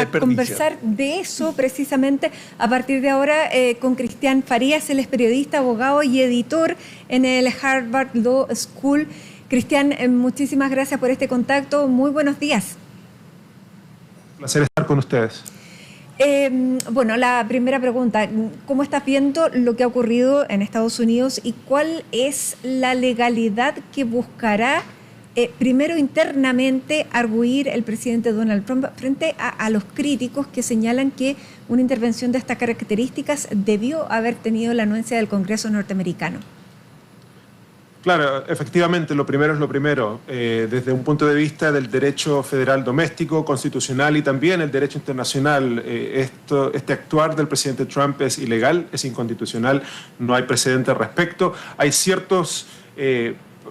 a conversar de eso precisamente a partir de ahora con Cristian Farías. Él es periodista, abogado y editor en el Harvard Law School. Cristian, muchísimas gracias por este contacto. Muy buenos días. Un placer estar con ustedes. Bueno, la primera pregunta, ¿cómo estás viendo lo que ha ocurrido en Estados Unidos y cuál es la legalidad que buscará primero internamente arguir el presidente Donald Trump frente a los críticos que señalan que una intervención de estas características debió haber tenido la anuencia del Congreso norteamericano? Claro, efectivamente, lo primero es lo primero. Desde un punto de vista del derecho federal doméstico, constitucional y también el derecho internacional, este actuar del presidente Trump es ilegal, es inconstitucional, no hay precedente al respecto. Hay ciertos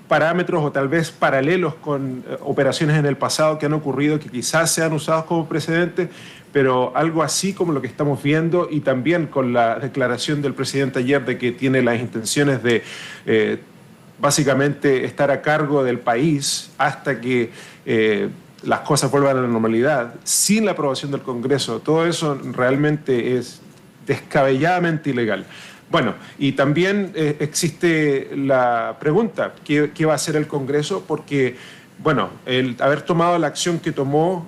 parámetros o tal vez paralelos con operaciones en el pasado que han ocurrido que quizás sean usados como precedentes, pero algo así como lo que estamos viendo y también con la declaración del presidente ayer de que tiene las intenciones de básicamente estar a cargo del país hasta que las cosas vuelvan a la normalidad, sin la aprobación del Congreso, todo eso realmente es descabelladamente ilegal. Bueno, y también existe la pregunta, ¿qué va a hacer el Congreso? Porque, bueno, el haber tomado la acción que tomó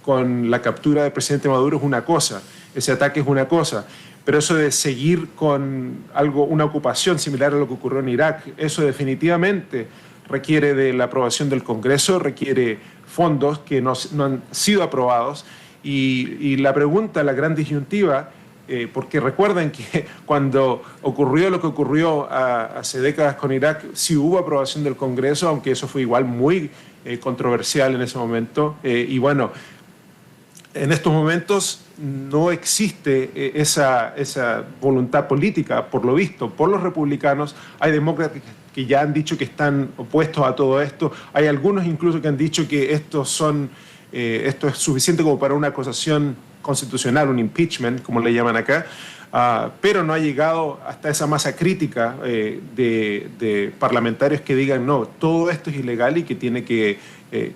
con la captura del presidente Maduro es una cosa, ese ataque es una cosa, pero eso de seguir con una ocupación similar a lo que ocurrió en Irak, eso definitivamente requiere de la aprobación del Congreso, requiere fondos que no han sido aprobados y la pregunta, la gran disyuntiva, porque recuerden que cuando ocurrió lo que ocurrió hace décadas con Irak, sí hubo aprobación del Congreso, aunque eso fue igual muy controversial en ese momento, y bueno, en estos momentos no existe esa voluntad política, por lo visto, por los republicanos. Hay demócratas que ya han dicho que están opuestos a todo esto. Hay algunos incluso que han dicho que esto es suficiente como para una acusación constitucional, un impeachment, como le llaman acá, pero no ha llegado hasta esa masa crítica de parlamentarios que digan no, todo esto es ilegal y que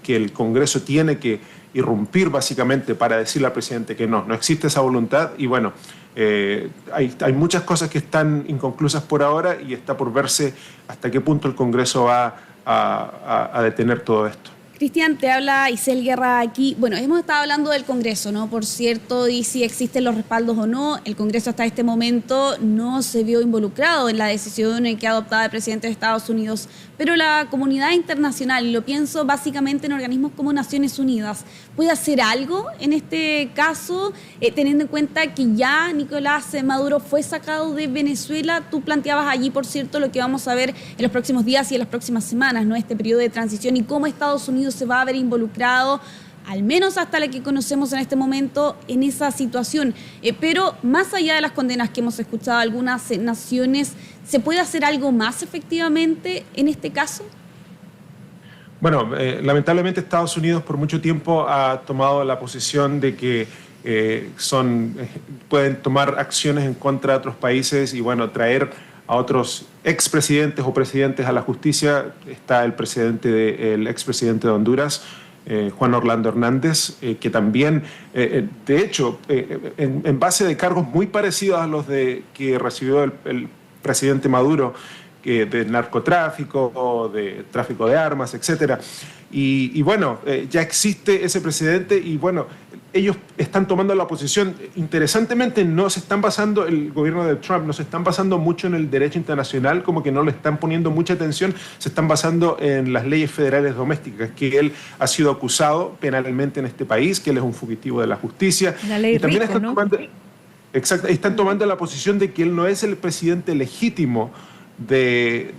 el Congreso tiene que irrumpir básicamente para decirle al presidente que no existe esa voluntad y bueno, hay muchas cosas que están inconclusas por ahora y está por verse hasta qué punto el Congreso va a detener todo esto. Cristian, te habla Isel Guerra aquí. Bueno, hemos estado hablando del Congreso, ¿no? Por cierto, y si existen los respaldos o no. El Congreso hasta este momento no se vio involucrado en la decisión que ha adoptado el presidente de Estados Unidos, pero la comunidad internacional, y lo pienso básicamente en organismos como Naciones Unidas, ¿puede hacer algo en este caso, teniendo en cuenta que ya Nicolás Maduro fue sacado de Venezuela? Tú planteabas allí, por cierto, lo que vamos a ver en los próximos días y en las próximas semanas, ¿no? Este periodo de transición y cómo Estados Unidos se va a ver involucrado, al menos hasta la que conocemos en este momento, en esa situación. Pero más allá de las condenas que hemos escuchado algunas naciones, ¿se puede hacer algo más efectivamente en este caso? Bueno, lamentablemente Estados Unidos por mucho tiempo ha tomado la posición de que pueden tomar acciones en contra de otros países y bueno, traer a otros expresidentes o presidentes a la justicia. Está el expresidente de Honduras, Juan Orlando Hernández, que también, de hecho, en base de cargos muy parecidos a los que recibió el presidente Maduro, de narcotráfico, de tráfico de armas, etcétera. Y bueno, ya existe ese precedente y bueno, ellos están tomando la posición. Interesantemente, no se están basando, el gobierno de Trump no se están basando mucho en el derecho internacional, como que no le están poniendo mucha atención, se están basando en las leyes federales domésticas, que él ha sido acusado penalmente en este país, que él es un fugitivo de la justicia. La ley y también Rico, ¿no? Están tomando la posición de que él no es el presidente legítimo de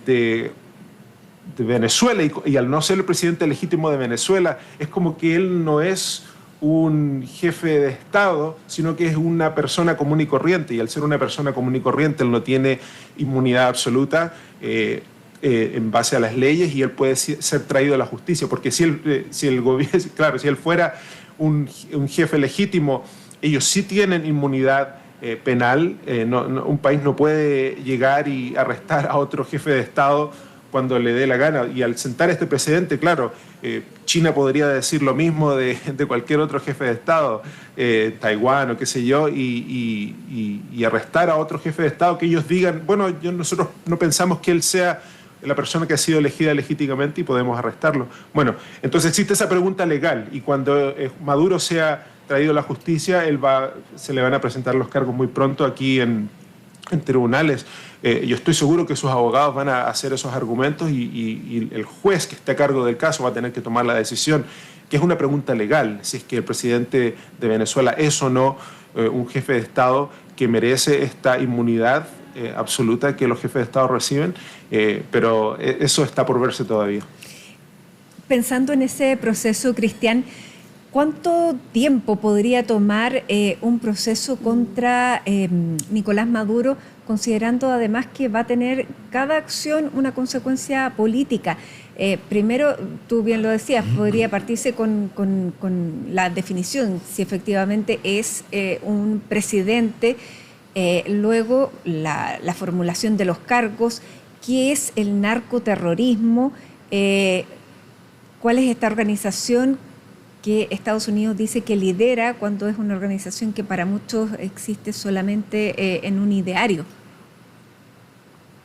Venezuela y al no ser el presidente legítimo de Venezuela es como que él no es un jefe de Estado, sino que es una persona común y corriente, y al ser una persona común y corriente él no tiene inmunidad absoluta en base a las leyes y él puede ser traído a la justicia, porque si el gobierno, claro, si él fuera un jefe legítimo, ellos sí tienen inmunidad penal. Un país no puede llegar y arrestar a otro jefe de Estado cuando le dé la gana. Y al sentar este precedente, claro, China podría decir lo mismo de cualquier otro jefe de Estado, Taiwán o qué sé yo, y arrestar a otro jefe de Estado que ellos digan, bueno, nosotros no pensamos que él sea la persona que ha sido elegida legítimamente y podemos arrestarlo. Bueno, entonces existe esa pregunta legal, y cuando Maduro sea traído a la justicia, se le van a presentar los cargos muy pronto aquí en tribunales. Yo estoy seguro que sus abogados van a hacer esos argumentos y el juez que está a cargo del caso va a tener que tomar la decisión, que es una pregunta legal, si es que el presidente de Venezuela es o no un jefe de Estado que merece esta inmunidad absoluta que los jefes de Estado reciben, pero eso está por verse todavía. Pensando en ese proceso, Cristian, ¿cuánto tiempo podría tomar un proceso contra Nicolás Maduro, considerando además que va a tener cada acción una consecuencia política? Primero, tú bien lo decías, podría partirse con la definición, si efectivamente es un presidente, luego la formulación de los cargos, qué es el narcoterrorismo, cuál es esta organización que Estados Unidos dice que lidera cuando es una organización que para muchos existe solamente en un ideario.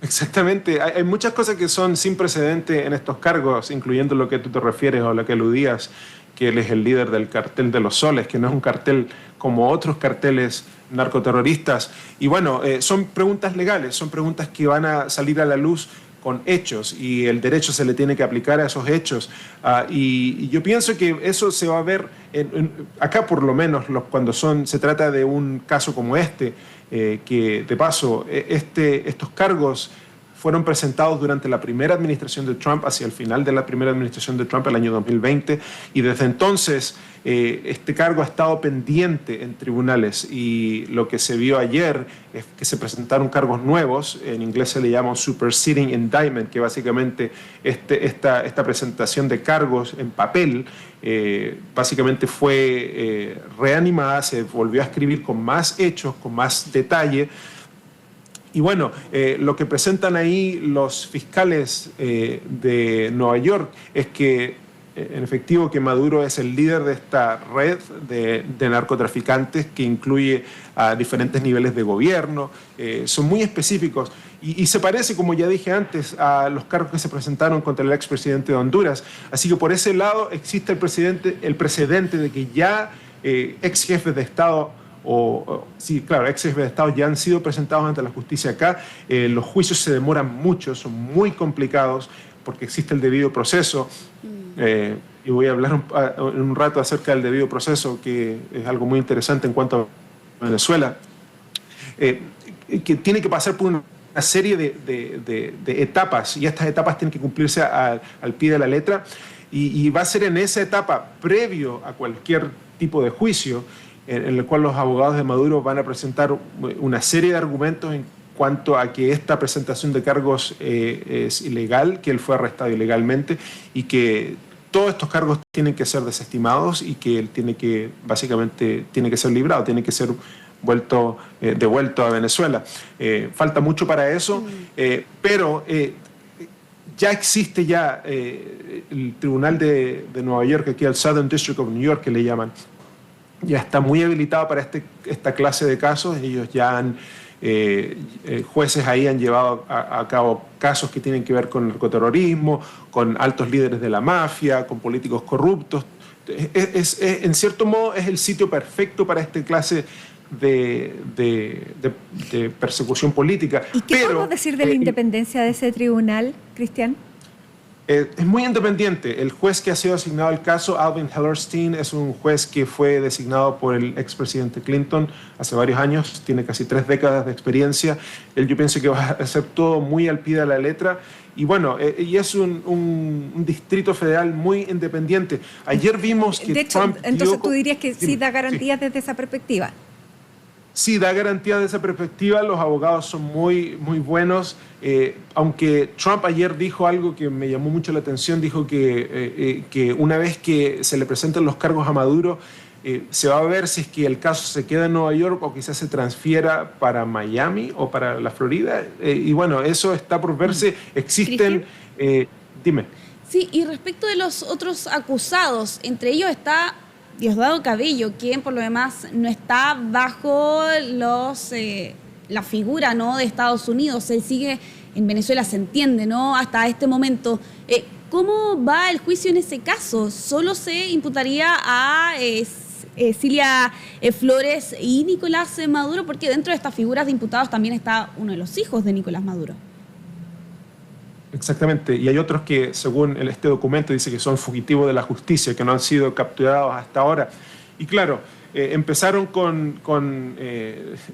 Exactamente. Hay muchas cosas que son sin precedente en estos cargos, incluyendo lo que tú te refieres o lo que aludías, que él es el líder del cartel de los soles, que no es un cartel como otros carteles narcoterroristas. Y bueno, son preguntas legales, son preguntas que van a salir a la luz con hechos, y el derecho se le tiene que aplicar a esos hechos. Y yo pienso que eso se va a ver, acá por lo menos, cuando se trata de un caso como que de paso, estos cargos fueron presentados durante la primera administración de Trump, hacia el final de la primera administración de Trump, el año 2020, y desde entonces este cargo ha estado pendiente en tribunales, y lo que se vio ayer es que se presentaron cargos nuevos, en inglés se le llama un superseding indictment, que básicamente esta presentación de cargos en papel básicamente fue reanimada, se volvió a escribir con más hechos, con más detalle. Y bueno, lo que presentan ahí los fiscales de Nueva York es que, en efectivo, que Maduro es el líder de esta red de narcotraficantes que incluye a diferentes niveles de gobierno. Son muy específicos y se parece, como ya dije antes, a los cargos que se presentaron contra el expresidente de Honduras. Así que por ese lado existe el precedente de que ya ex jefes de Estado sí, claro, ex jefes de Estado ya han sido presentados ante la justicia acá. Los juicios se demoran mucho, son muy complicados porque existe el debido proceso. Y voy a hablar en un rato acerca del debido proceso, que es algo muy interesante en cuanto a Venezuela, que tiene que pasar por una serie de etapas, y estas etapas tienen que cumplirse al pie de la letra, y va a ser en esa etapa, previo a cualquier tipo de juicio, en el cual los abogados de Maduro van a presentar una serie de argumentos en cuanto a que esta presentación de cargos es ilegal, que él fue arrestado ilegalmente y que todos estos cargos tienen que ser desestimados y que él básicamente tiene que ser librado, tiene que ser devuelto a Venezuela. Falta mucho para eso, pero ya existe el Tribunal de Nueva York, aquí el Southern District of New York, que le llaman. Ya está muy habilitado para esta clase de casos. Ellos ya jueces ahí han llevado a cabo casos que tienen que ver con narcoterrorismo, con altos líderes de la mafia, con políticos corruptos. En cierto modo es el sitio perfecto para esta clase de persecución política. ¿Y qué podemos decir de la independencia de ese tribunal, Cristian? Es muy independiente. El juez que ha sido asignado al caso, Alvin Hellerstein, es un juez que fue designado por el expresidente Clinton hace varios años, tiene casi 3 décadas de experiencia. Yo pienso que va a hacer todo muy al pie de la letra. Y bueno, y es un distrito federal muy independiente. Ayer vimos que de hecho, Trump entonces tú dirías que sí da garantías desde esa perspectiva. Sí, da garantía de esa perspectiva. Los abogados son muy, muy buenos. Aunque Trump ayer dijo algo que me llamó mucho la atención, dijo que una vez que se le presenten los cargos a Maduro, Se va a ver si es que el caso se queda en Nueva York o quizás se transfiera para Miami o para la Florida. Y bueno, eso está por verse. Existen... dime. Sí, y respecto de los otros acusados, entre ellos está Diosdado Cabello, quien por lo demás no está bajo la figura, ¿no?, de Estados Unidos. Él sigue en Venezuela, se entiende, ¿no?, hasta este momento. ¿Cómo va el juicio en ese caso? ¿Solo se imputaría a Cilia Flores y Nicolás Maduro? Porque dentro de estas figuras de imputados también está uno de los hijos de Nicolás Maduro. Exactamente, y hay otros que, según este documento, dice que son fugitivos de la justicia, que no han sido capturados hasta ahora. Y claro, empezaron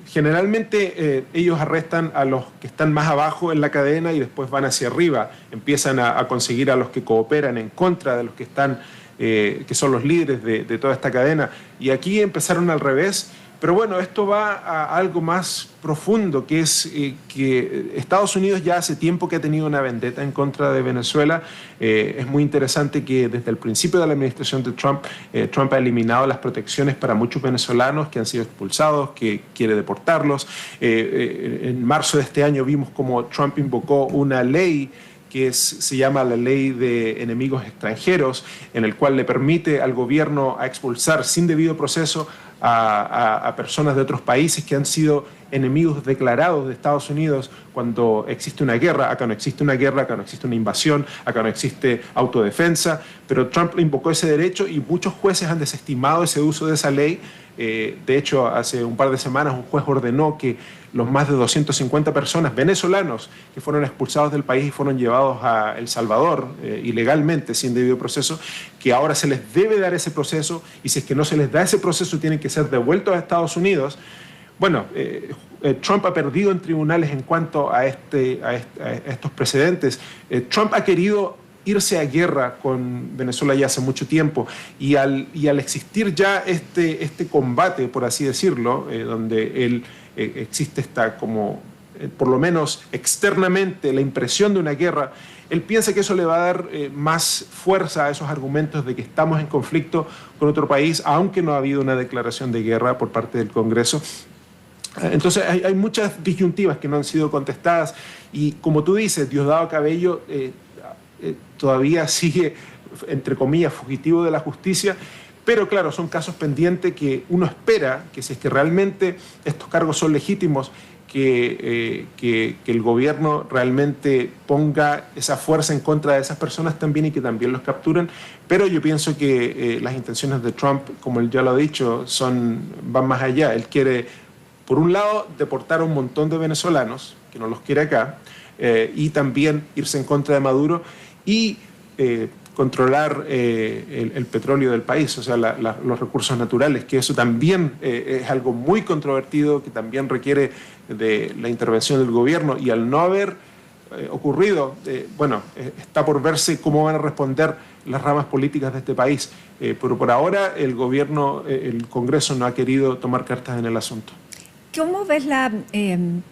generalmente ellos arrestan a los que están más abajo en la cadena y después van hacia arriba, empiezan a conseguir a los que cooperan en contra de los que están, que son los líderes de toda esta cadena. Y aquí empezaron al revés. Pero bueno, esto va a algo más profundo, que es que Estados Unidos ya hace tiempo que ha tenido una vendetta en contra de Venezuela. Es muy interesante que desde el principio de la administración de Trump, Trump ha eliminado las protecciones para muchos venezolanos que han sido expulsados, que quiere deportarlos. En marzo de este año vimos como Trump invocó una ley que se llama la Ley de Enemigos Extranjeros, en el cual le permite al gobierno a expulsar sin debido proceso a personas de otros países que han sido enemigos declarados de Estados Unidos cuando existe una guerra. Acá no existe una guerra, acá no existe una invasión, acá no existe autodefensa, pero Trump invocó ese derecho y muchos jueces han desestimado ese uso de esa ley. De hecho, hace un par de semanas un juez ordenó que los más de 250 personas venezolanos que fueron expulsados del país y fueron llevados a El Salvador ilegalmente, sin debido proceso, que ahora se les debe dar ese proceso, y si es que no se les da ese proceso tienen que ser devueltos a Estados Unidos. Bueno, Trump ha perdido en tribunales en cuanto a estos precedentes. Trump ha querido irse a guerra con Venezuela ya hace mucho tiempo, y al existir ya este combate, por así decirlo, donde él existe como, por lo menos externamente, la impresión de una guerra, él piensa que eso le va a dar más fuerza a esos argumentos de que estamos en conflicto con otro país, aunque no ha habido una declaración de guerra por parte del Congreso. Entonces hay muchas disyuntivas que no han sido contestadas, y como tú dices, Diosdado Cabello todavía sigue, entre comillas, fugitivo de la justicia, pero claro, son casos pendientes que uno espera que, si es que realmente estos cargos son legítimos, que el gobierno realmente ponga esa fuerza en contra de esas personas también y que también los capturen. Pero yo pienso que las intenciones de Trump, como él ya lo ha dicho, van más allá. Él quiere, por un lado, deportar a un montón de venezolanos, que no los quiere acá, y también irse en contra de Maduro y controlar el petróleo del país, o sea, los recursos naturales, que eso también es algo muy controvertido, que también requiere de la intervención del gobierno, y al no haber ocurrido, bueno, está por verse cómo van a responder las ramas políticas de este país, pero por ahora el gobierno, el Congreso no ha querido tomar cartas en el asunto. ¿Cómo ves la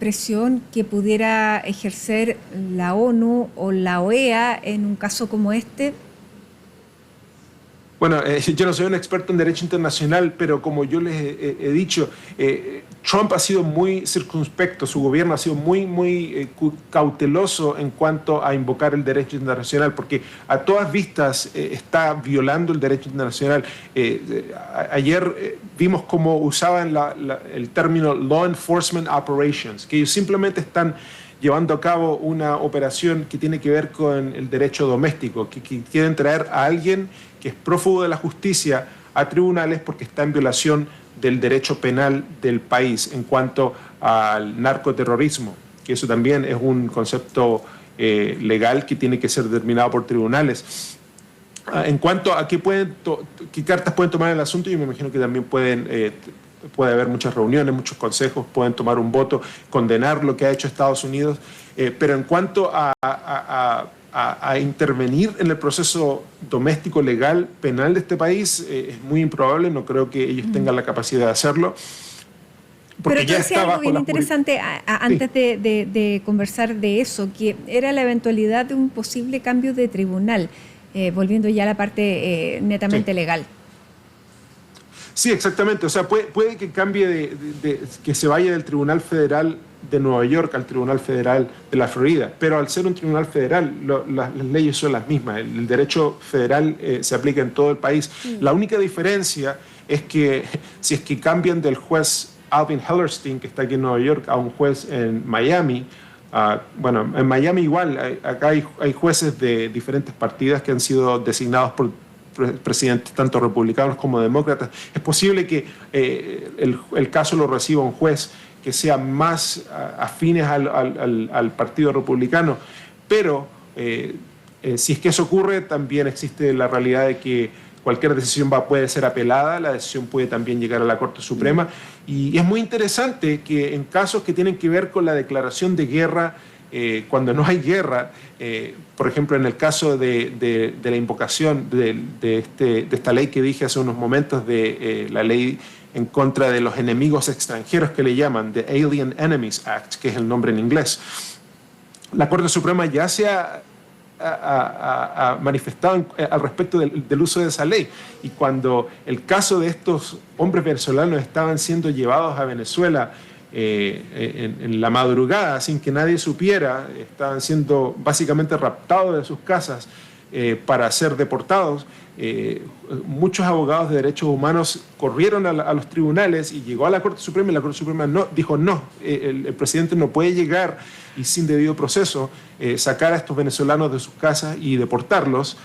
presión que pudiera ejercer la ONU o la OEA en un caso como este? Bueno, yo no soy un experto en derecho internacional, pero como yo les he dicho, Trump ha sido muy circunspecto, su gobierno ha sido muy cauteloso en cuanto a invocar el derecho internacional, porque a todas vistas está violando el derecho internacional. Ayer vimos cómo usaban el término law enforcement operations, que ellos simplemente están llevando a cabo una operación que tiene que ver con el derecho doméstico, que quieren traer a alguien que es prófugo de la justicia a tribunales porque está en violación del derecho penal del país en cuanto al narcoterrorismo, que eso también es un concepto legal que tiene que ser determinado por tribunales. En cuanto a qué cartas pueden tomar en el asunto, yo me imagino que también puede haber muchas reuniones, muchos consejos, pueden tomar un voto, condenar lo que ha hecho Estados Unidos, pero en cuanto a intervenir en el proceso doméstico, legal, penal de este país, es muy improbable, no creo que ellos tengan la capacidad de hacerlo. Pero tú decías algo bien interesante antes de conversar de eso, que era la eventualidad de un posible cambio de tribunal, volviendo ya a la parte netamente legal. Sí, exactamente. O sea, puede que cambie que se vaya del Tribunal Federal de Nueva York al Tribunal Federal de la Florida, pero al ser un tribunal federal, las leyes son las mismas. El derecho federal se aplica en todo el país. La única diferencia es que si es que cambian del juez Alvin Hellerstein, que está aquí en Nueva York, a un juez en Miami, bueno, en Miami igual, acá hay jueces de diferentes partidas que han sido designados por presidentes tanto republicanos como demócratas. Es posible que el caso lo reciba un juez que sea más afines al Partido Republicano, pero si es que eso ocurre, también existe la realidad de que cualquier decisión puede ser apelada, la decisión puede también llegar a la Corte Suprema, y es muy interesante que en casos que tienen que ver con la declaración de guerra, cuando no hay guerra, por ejemplo, en el caso de la invocación de esta ley que dije hace unos momentos, de la ley en contra de los enemigos extranjeros que le llaman, The Alien Enemies Act, que es el nombre en inglés, la Corte Suprema ya se ha manifestado al respecto del uso de esa ley. Y cuando el caso de estos hombres venezolanos estaban siendo llevados a Venezuela en la madrugada, sin que nadie supiera, estaban siendo básicamente raptados de sus casas para ser deportados, muchos abogados de derechos humanos corrieron a los tribunales y llegó a la Corte Suprema, y la Corte Suprema dijo no, el presidente no puede llegar y sin debido proceso sacar a estos venezolanos de sus casas y deportarlos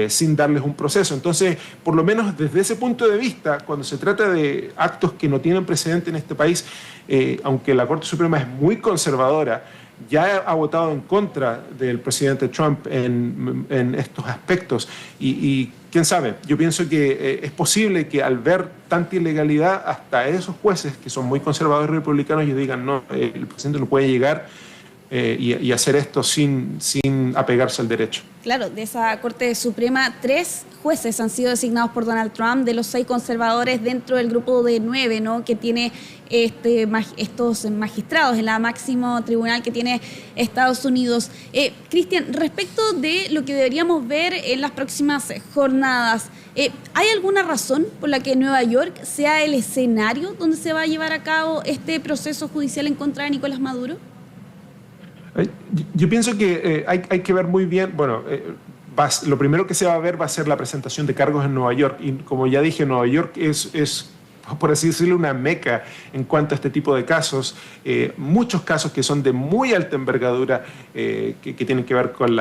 sin darles un proceso. Entonces, por lo menos desde ese punto de vista, cuando se trata de actos que no tienen precedente en este país, aunque la Corte Suprema es muy conservadora, ya ha votado en contra del presidente Trump en estos aspectos. Y quién sabe, yo pienso que es posible que al ver tanta ilegalidad, hasta esos jueces que son muy conservadores republicanos, ellos digan no, el presidente no puede llegar y hacer esto sin apegarse al derecho. Claro, de esa Corte Suprema, 3 jueces han sido designados por Donald Trump, de los 6 conservadores dentro del grupo de 9, ¿no?, que tiene estos magistrados en la máximo tribunal que tiene Estados Unidos. Cristian, respecto de lo que deberíamos ver en las próximas jornadas, ¿hay alguna razón por la que Nueva York sea el escenario donde se va a llevar a cabo este proceso judicial en contra de Nicolás Maduro? Yo pienso que hay que ver muy bien, bueno, lo primero que se va a ver va a ser la presentación de cargos en Nueva York, y como ya dije, Nueva York es por así decirlo, una meca en cuanto a este tipo de casos. Muchos casos que son de muy alta envergadura, que tienen que ver con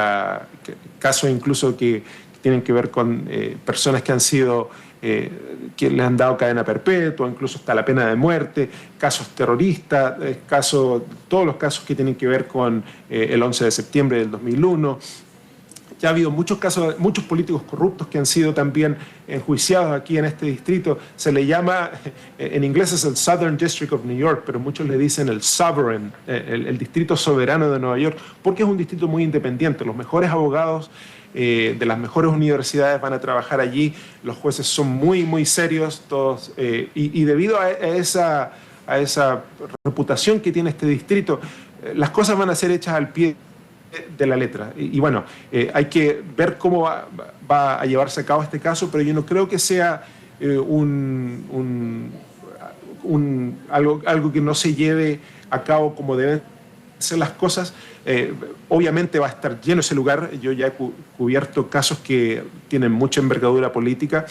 casos incluso que tienen que ver con personas que han sido que le han dado cadena perpetua, incluso hasta la pena de muerte, casos terroristas, todos los casos que tienen que ver con el 11 de septiembre del 2001. Ya ha habido muchos casos, muchos políticos corruptos que han sido también enjuiciados aquí en este distrito. Se le llama, en inglés es el Southern District of New York, pero muchos le dicen el Sovereign, el distrito soberano de Nueva York, porque es un distrito muy independiente. Los mejores abogados de las mejores universidades van a trabajar allí. Los jueces son muy, muy serios todos, y debido a esa reputación que tiene este distrito, las cosas van a ser hechas al pie de la letra. Y bueno, hay que ver cómo va a llevarse a cabo este caso, pero yo no creo que sea algo que no se lleve a cabo como deben ser las cosas. Obviamente va a estar lleno ese lugar. Yo ya he cubierto casos que tienen mucha envergadura política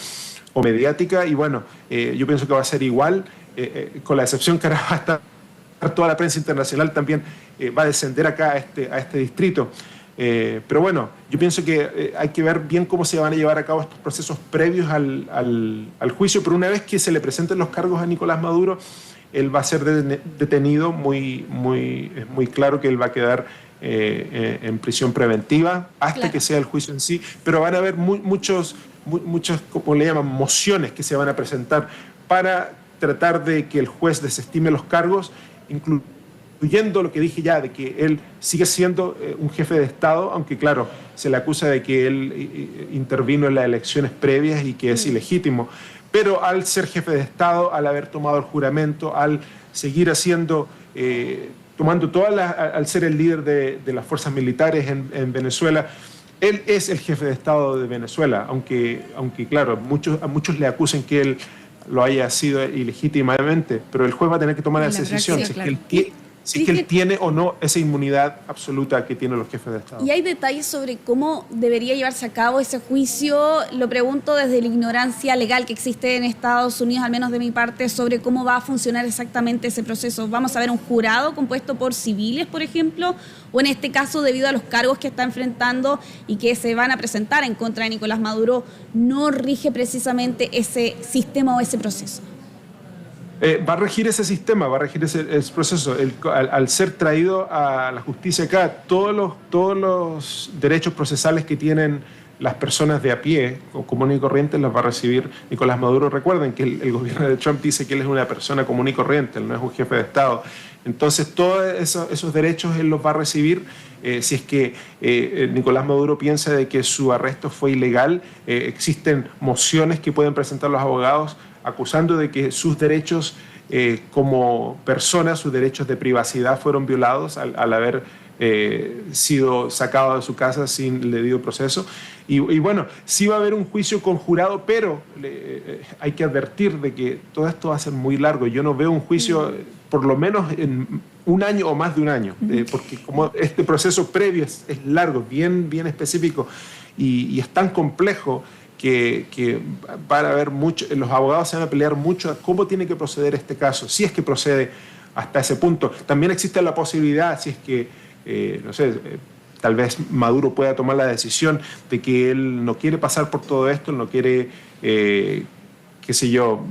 o mediática, y bueno, yo pienso que va a ser igual, con la excepción que ahora va a estar toda la prensa internacional también va a descender acá a este distrito. Pero bueno, yo pienso que hay que ver bien cómo se van a llevar a cabo estos procesos previos al juicio, pero una vez que se le presenten los cargos a Nicolás Maduro, él va a ser detenido, es muy claro que él va a quedar en prisión preventiva hasta que sea el juicio en sí, pero van a haber muchas, como le llaman, mociones que se van a presentar para tratar de que el juez desestime los cargos, incluyendo lo que dije ya, de que él sigue siendo un jefe de Estado, aunque claro, se le acusa de que él intervino en las elecciones previas y que es ilegítimo. Pero al ser jefe de Estado, al haber tomado el juramento, al seguir al ser el líder de las fuerzas militares en Venezuela, él es el jefe de Estado de Venezuela, aunque claro, a muchos le acusan que él lo haya sido ilegítimamente, pero el juez va a tener que tomar esa decisión, si es que él tiene o no esa inmunidad absoluta que tienen los jefes de Estado. ¿Y hay detalles sobre cómo debería llevarse a cabo ese juicio? Lo pregunto desde la ignorancia legal que existe en Estados Unidos, al menos de mi parte, sobre cómo va a funcionar exactamente ese proceso. ¿Vamos a ver un jurado compuesto por civiles, por ejemplo? ¿O en este caso, debido a los cargos que está enfrentando y que se van a presentar en contra de Nicolás Maduro, no rige precisamente ese sistema o ese proceso? Va a regir ese sistema, va a regir ese proceso. Al ser traído a la justicia acá, todos los derechos procesales que tienen las personas de a pie, común y corriente, los va a recibir Nicolás Maduro. Recuerden que el gobierno de Trump dice que él es una persona común y corriente, él no es un jefe de Estado. Entonces, todos esos derechos él los va a recibir. Si es que Nicolás Maduro piensa de que su arresto fue ilegal, existen mociones que pueden presentar los abogados acusando de que sus derechos como persona, sus derechos de privacidad fueron violados al haber sido sacado de su casa sin debido proceso. Y bueno, sí va a haber un juicio conjurado, pero hay que advertir de que todo esto va a ser muy largo. Yo no veo un juicio por lo menos en un año o más de un año, porque como este proceso previo es largo, bien específico y es tan complejo que van a haber los abogados se van a pelear mucho a cómo tiene que proceder este caso, si es que procede hasta ese punto. También existe la posibilidad, si es que, no sé, tal vez Maduro pueda tomar la decisión de que él no quiere pasar por todo esto, no quiere, qué sé yo,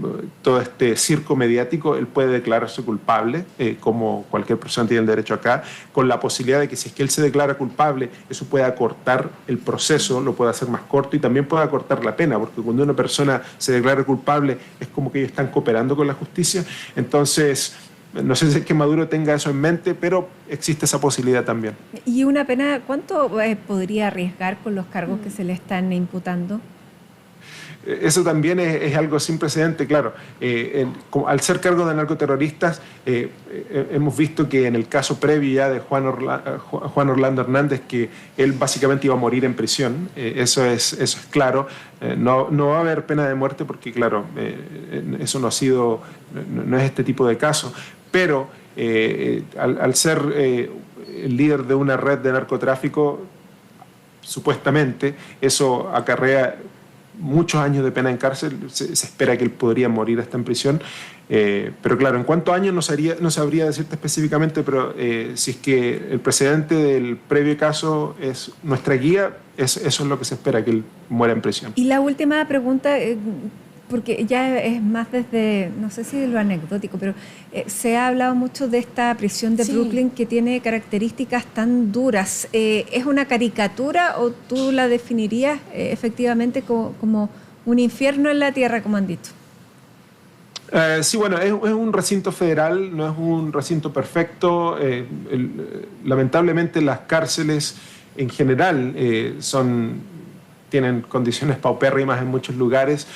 todo este circo mediático, él puede declararse culpable, como cualquier persona tiene el derecho acá, con la posibilidad de que si es que él se declara culpable, eso puede acortar el proceso, lo puede hacer más corto y también puede acortar la pena, porque cuando una persona se declara culpable es como que ellos están cooperando con la justicia. Entonces, no sé si es que Maduro tenga eso en mente, pero existe esa posibilidad también. ¿Y una pena, cuánto podría arriesgar con los cargos que se le están imputando? Eso también es algo sin precedente, claro. Al ser cargo de narcoterroristas, hemos visto que en el caso previo ya de Juan Orlando Hernández, que él básicamente iba a morir en prisión, eso es claro. No va a haber pena de muerte porque, claro, eso no es este tipo de caso. Pero al ser el líder de una red de narcotráfico, supuestamente, eso acarrea muchos años de pena en cárcel. Se espera que él podría morir hasta en prisión, pero claro, en cuántos años no sabría decirte específicamente, pero si es que el precedente del previo caso es nuestra guía, eso es lo que se espera, que él muera en prisión. Y la última pregunta, porque ya es más desde, no sé si de lo anecdótico, pero se ha hablado mucho de esta prisión de Brooklyn que tiene características tan duras. ¿Es una caricatura o tú la definirías efectivamente como un infierno en la tierra, como han dicho? Sí, bueno, es un recinto federal, no es un recinto perfecto. Lamentablemente las cárceles en general tienen condiciones paupérrimas en muchos lugares.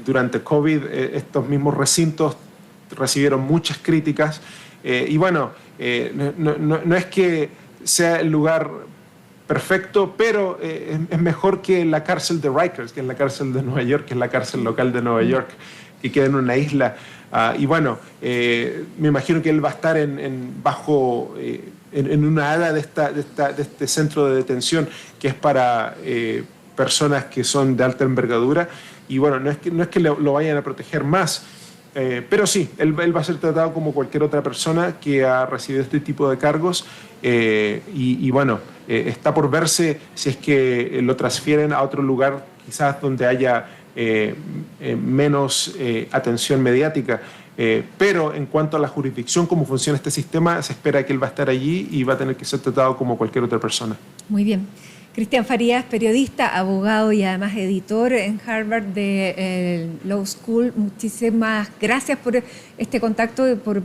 Durante COVID estos mismos recintos recibieron muchas críticas y bueno, no es que sea el lugar perfecto, pero es mejor que la cárcel de Rikers, que es la cárcel de Nueva York, que es la cárcel local de Nueva York, que queda en una isla. Y bueno, me imagino que él va a estar en una área de este centro de detención que es para personas que son de alta envergadura. Y bueno, no es que lo vayan a proteger más, pero sí, él va a ser tratado como cualquier otra persona que ha recibido este tipo de cargos. Y bueno, está por verse si es que lo transfieren a otro lugar, quizás donde haya menos atención mediática. Pero en cuanto a la jurisdicción, cómo funciona este sistema, se espera que él va a estar allí y va a tener que ser tratado como cualquier otra persona. Muy bien. Cristian Farías, periodista, abogado y además editor en Harvard de Law School. Muchísimas gracias por este contacto y por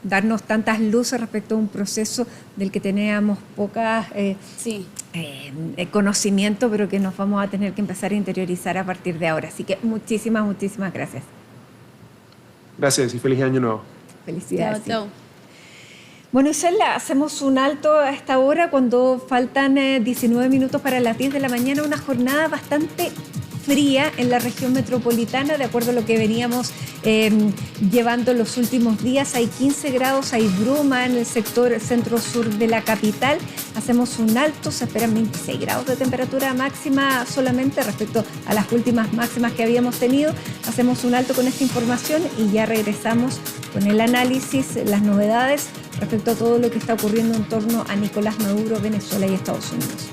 darnos tantas luces respecto a un proceso del que teníamos pocas conocimiento, pero que nos vamos a tener que empezar a interiorizar a partir de ahora. Así que muchísimas gracias. Gracias y feliz año nuevo. Felicidades. Chao. Bueno, Isela, hacemos un alto a esta hora cuando faltan 19 minutos para las 10 de la mañana, una jornada bastante fría en la región metropolitana, de acuerdo a lo que veníamos llevando los últimos días. Hay 15 grados, hay bruma en el sector centro-sur de la capital. Hacemos un alto, se esperan 26 grados de temperatura máxima solamente respecto a las últimas máximas que habíamos tenido. Hacemos un alto con esta información y ya regresamos con el análisis, las novedades respecto a todo lo que está ocurriendo en torno a Nicolás Maduro, Venezuela y Estados Unidos.